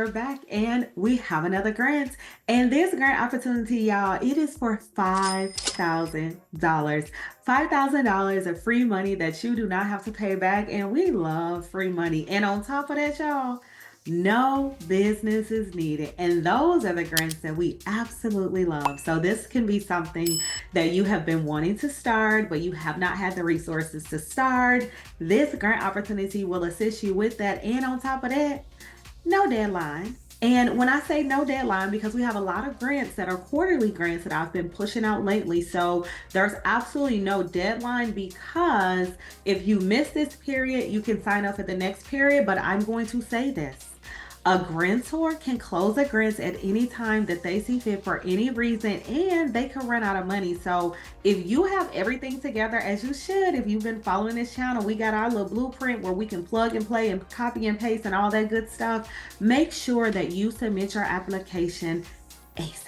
we're back and we have another grant. And this grant opportunity, y'all, it is for $5,000. $5,000 of free money that you do not have to pay back. And we love free money. And on top of that, y'all, no business is needed. And those are the grants that we absolutely love. So this can be something that you have been wanting to start, but you have not had the resources to start. This grant opportunity will assist you with that. And on top of that, no deadline. And when I say no deadline, because we have a lot of grants that are quarterly grants that I've been pushing out lately. So there's absolutely no deadline, because if you miss this period, you can sign up for the next period. But I'm going to say this. A grantor can close a grant at any time that they see fit for any reason, and they can run out of money. So if you have everything together as you should, if you've been following this channel, we got our little blueprint where we can plug and play and copy and paste and all that good stuff. Make sure that you submit your application ASAP.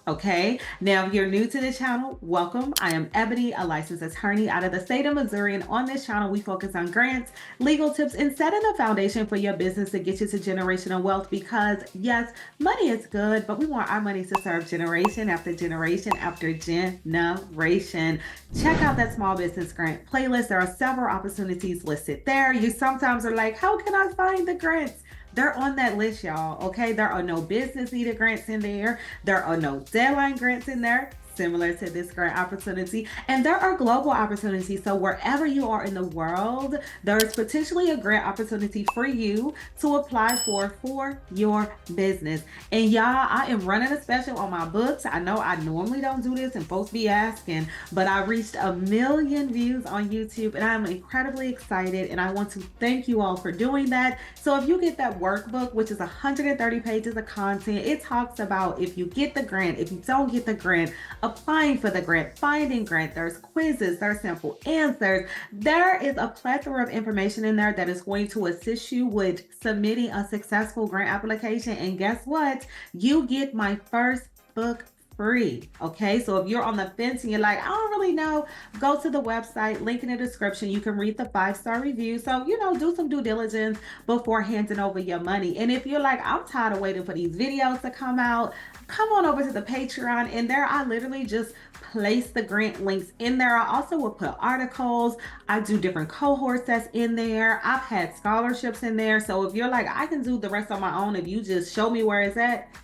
Okay, now if you're new to the channel, welcome. I am Ebony, a licensed attorney out of the state of Missouri, and on this channel we focus on grants, legal tips, and setting the foundation for your business to get you to generational wealth. Because yes, money is good, but we want our money to serve generation after generation after generation. Check out that small business grant playlist. There are several opportunities listed there. You sometimes are like, how can I find the grants? They're on that list, y'all, okay? There are no business needed grants in there. There are no deadline grants in there, similar to this grant opportunity. And there are global opportunities. So wherever you are in the world, there is potentially a grant opportunity for you to apply for your business. And y'all, I am running a special on my books. I know I normally don't do this and folks be asking, but I reached 1 million views on YouTube and I'm incredibly excited. And I want to thank you all for doing that. So if you get that workbook, which is 130 pages of content, it talks about if you get the grant, if you don't get the grant, applying for the grant, finding grant, there's quizzes, there's simple answers. There is a plethora of information in there that is going to assist you with submitting a successful grant application. And guess what? You get my first book free. Okay, so if you're on the fence and you're like, I don't really know, go to the website, link in the description. You can read the 5-star review. So, do some due diligence before handing over your money. And if you're like, I'm tired of waiting for these videos to come out, come on over to the Patreon. And there I literally just place the grant links in there. I also will put articles. I do different cohorts that's in there. I've had scholarships in there. So if you're like, I can do the rest on my own, if you just show me where it's at,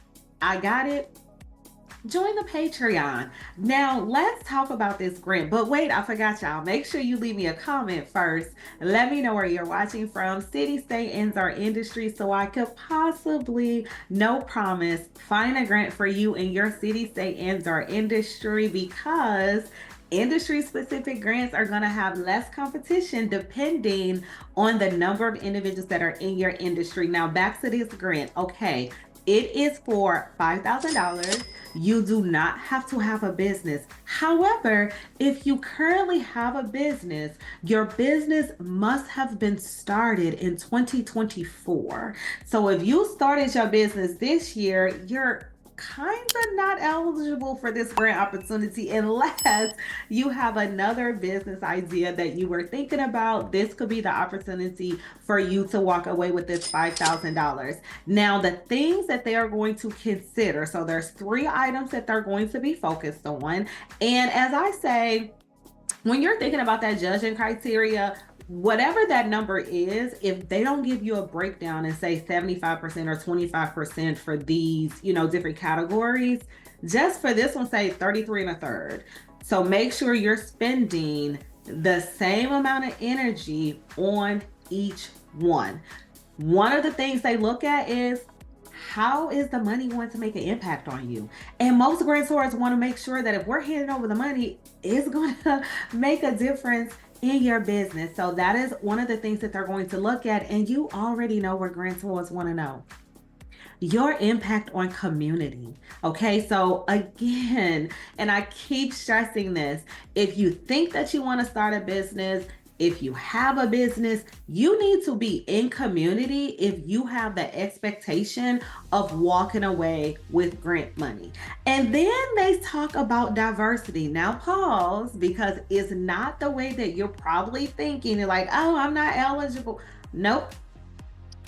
I got it. Join the Patreon. Now let's talk about this grant. But wait, I forgot, y'all. Make sure you leave me a comment first. Let me know where you're watching from. City, state, ends, or industry, so I could possibly, no promise, find a grant for you in your city, state, ends, or industry, because industry specific grants are going to have less competition depending on the number of individuals that are in your industry. Now back to this grant. Okay, it is for $5,000. You do not have to have a business. However, if you currently have a business, your business must have been started in 2024. So if you started your business this year, you're kind of not eligible for this grant opportunity unless you have another business idea that you were thinking about. This could be the opportunity for you to walk away with this $5,000. Now, the things that they are going to consider, so there's 3 items that they're going to be focused on. And as I say, when you're thinking about that judging criteria, whatever that number is, if they don't give you a breakdown and say 75% or 25% for these, different categories, just for this one, say 33 and a third. So make sure you're spending the same amount of energy on each one. One of the things they look at is, how is the money going to make an impact on you? And most grantors want to make sure that if we're handing over the money, it's going to make a difference in your business. So that is one of the things that they're going to look at. And you already know what grantors want to know: your impact on community. Okay, so again, and I keep stressing this, if you think that you want to start a business, if you have a business, you need to be in community if you have the expectation of walking away with grant money. And then they talk about diversity. Now pause, because it's not the way that you're probably thinking. You're like, oh, I'm not eligible. Nope.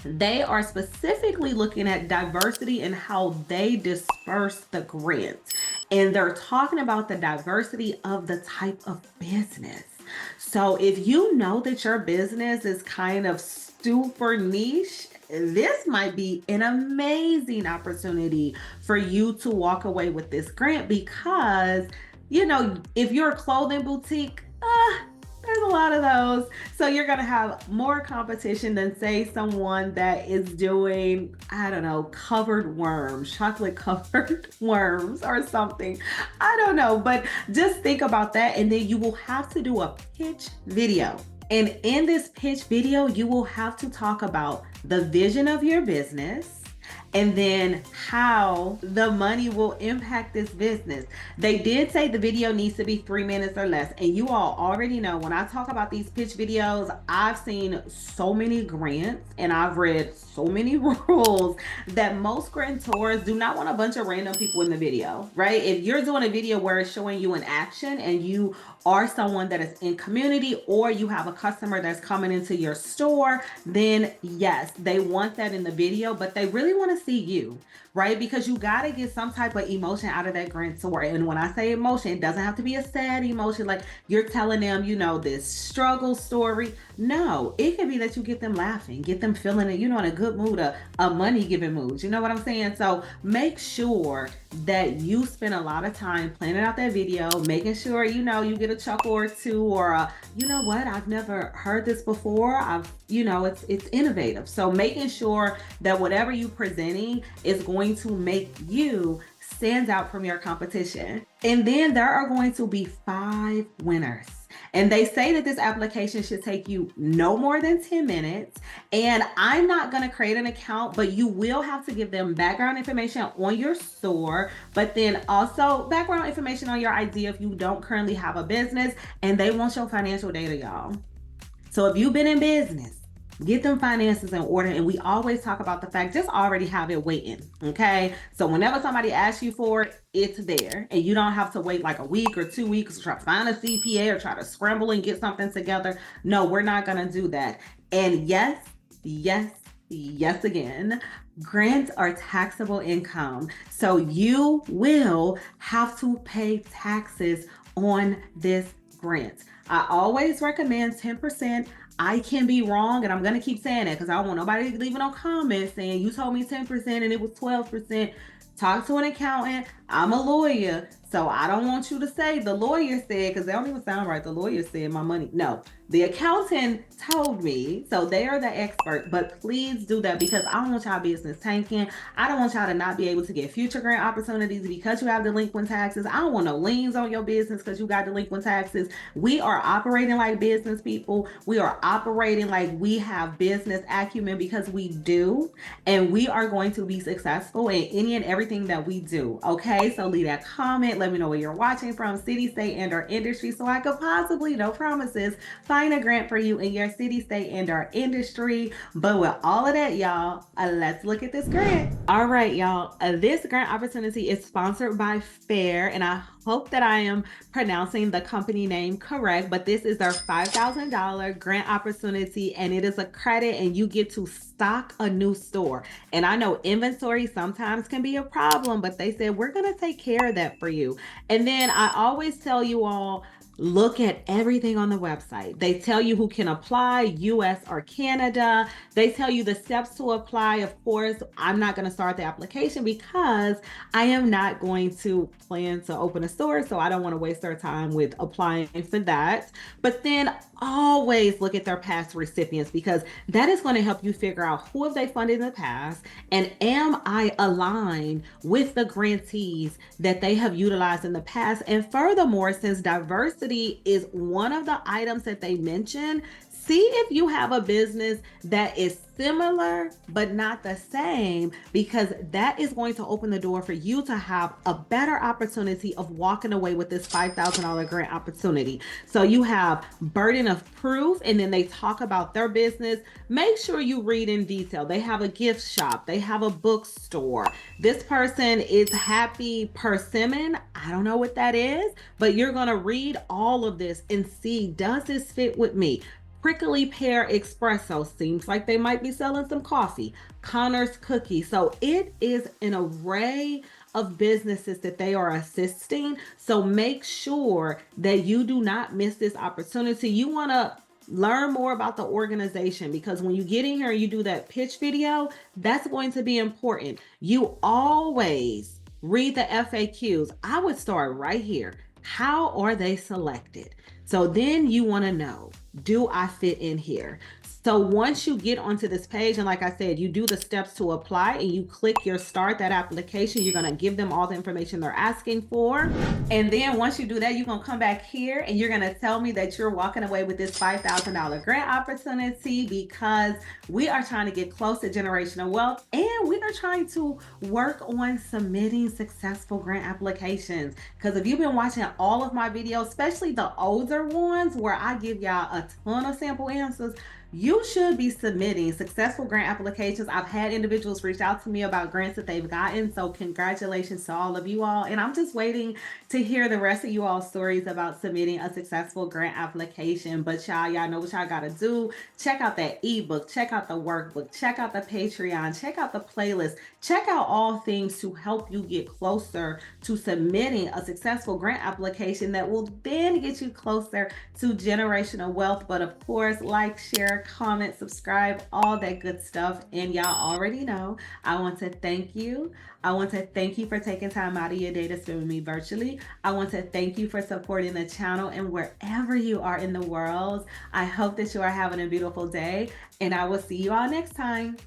They are specifically looking at diversity and how they disperse the grants. And they're talking about the diversity of the type of business. So if you know that your business is kind of super niche, this might be an amazing opportunity for you to walk away with this grant because, if you're a clothing boutique, there's a lot of those. So you're going to have more competition than, say, someone that is doing, I don't know, covered worms, chocolate covered worms or something. I don't know. But just think about that. And then you will have to do a pitch video. And in this pitch video, you will have to talk about the vision of your business and then how the money will impact this business. They did say the video needs to be 3 minutes or less. And you all already know when I talk about these pitch videos, I've seen so many grants and I've read so many rules that most grantors do not want a bunch of random people in the video, right? If you're doing a video where it's showing you in action and you are someone that is in community or you have a customer that's coming into your store, then yes, they want that in the video, but they really want to see you, right? Because you got to get some type of emotion out of that grantor. And when I say emotion, it doesn't have to be a sad emotion like you're telling them, this struggle story. No, it can be that you get them laughing, get them feeling it, in a good mood, a money giving mood. You know what I'm saying? So make sure that you spend a lot of time planning out that video, making sure, you get a chuckle or two, or you know what, I've never heard this before. It's innovative. So making sure that whatever you presenting is going to make you stand out from your competition. And then there are going to be 5 winners. And they say that this application should take you no more than 10 minutes. And I'm not going to create an account, but you will have to give them background information on your store, but then also background information on your idea if you don't currently have a business, and they want your financial data, y'all. So if you've been in business, get them finances in order. And we always talk about the fact, just already have it waiting. Okay. So whenever somebody asks you for it, it's there. And you don't have to wait like a week or 2 weeks to try to find a CPA or try to scramble and get something together. No, we're not going to do that. And yes again, grants are taxable income. So you will have to pay taxes on this grant. I always recommend 10%. I can be wrong, and I'm going to keep saying that because I don't want nobody leaving no comments saying you told me 10% and it was 12%. Talk to an accountant. I'm a lawyer, so I don't want you to say the lawyer said, because they don't even sound right. The lawyer said my money. No, the accountant told me, so they are the expert. But please do that because I don't want y'all business tanking. I don't want y'all to not be able to get future grant opportunities because you have delinquent taxes. I don't want no liens on your business because you got delinquent taxes. We are operating like business people. We are operating like we have business acumen because we do, and we are going to be successful in any and everything that we do. Okay, so leave that comment. Let me know where you're watching from, city, state, and or industry, so I could possibly, no promises, find a grant for you in your city, state, and or industry. But with all of that, y'all, let's look at this grant. All right, y'all, this grant opportunity is sponsored by Fair, and I hope that I am pronouncing the company name correct, but this is their $5,000 grant opportunity, and it is a credit, and you get to stock a new store. And I know inventory sometimes can be a problem, but they said we're going to take care of that for you. And then I always tell you all, look at everything on the website. They tell you who can apply, US or Canada. They tell you the steps to apply. Of course, I'm not going to start the application because I am not going to plan to open a store, so I don't want to waste their time with applying for that. But then always look at their past recipients, because that is going to help you figure out who have they funded in the past, and am I aligned with the grantees that they have utilized in the past. And furthermore, since diversity is one of the items that they mention, see if you have a business that is similar but not the same, because that is going to open the door for you to have a better opportunity of walking away with this $5,000 grant opportunity. So you have burden of proof, and then they talk about their business. Make sure you read in detail. They have a gift shop. They have a bookstore. This person is Happy Persimmon. I don't know what that is, but you're going to read all of this and see, does this fit with me? Prickly Pear Espresso, seems like they might be selling some coffee. Connor's Cookie. So it is an array of businesses that they are assisting. So make sure that you do not miss this opportunity. You want to learn more about the organization, because when you get in here and you do that pitch video, that's going to be important. You always read the FAQs. I would start right here. How are they selected? So then you want to know, do I fit in here? So once you get onto this page, and like I said, you do the steps to apply and you click your start that application, you're going to give them all the information they're asking for. And then once you do that, you're going to come back here and you're going to tell me that you're walking away with this $5,000 grant opportunity, because we are trying to get close to generational wealth and we are trying to work on submitting successful grant applications. Because if you've been watching all of my videos, especially the older ones where I give y'all a ton of sample answers, you should be submitting successful grant applications. I've had individuals reach out to me about grants that they've gotten. So congratulations to all of you all. And I'm just waiting to hear the rest of you all's stories about submitting a successful grant application. But y'all know what y'all got to do. Check out that ebook, check out the workbook, check out the Patreon, check out the playlist, check out all things to help you get closer to submitting a successful grant application that will then get you closer to generational wealth. But of course, like, share, comment, subscribe, all that good stuff. And y'all already know, I want to thank you. I want to thank you for taking time out of your day to spend with me virtually. I want to thank you for supporting the channel, and wherever you are in the world, I hope that you are having a beautiful day, and I will see you all next time.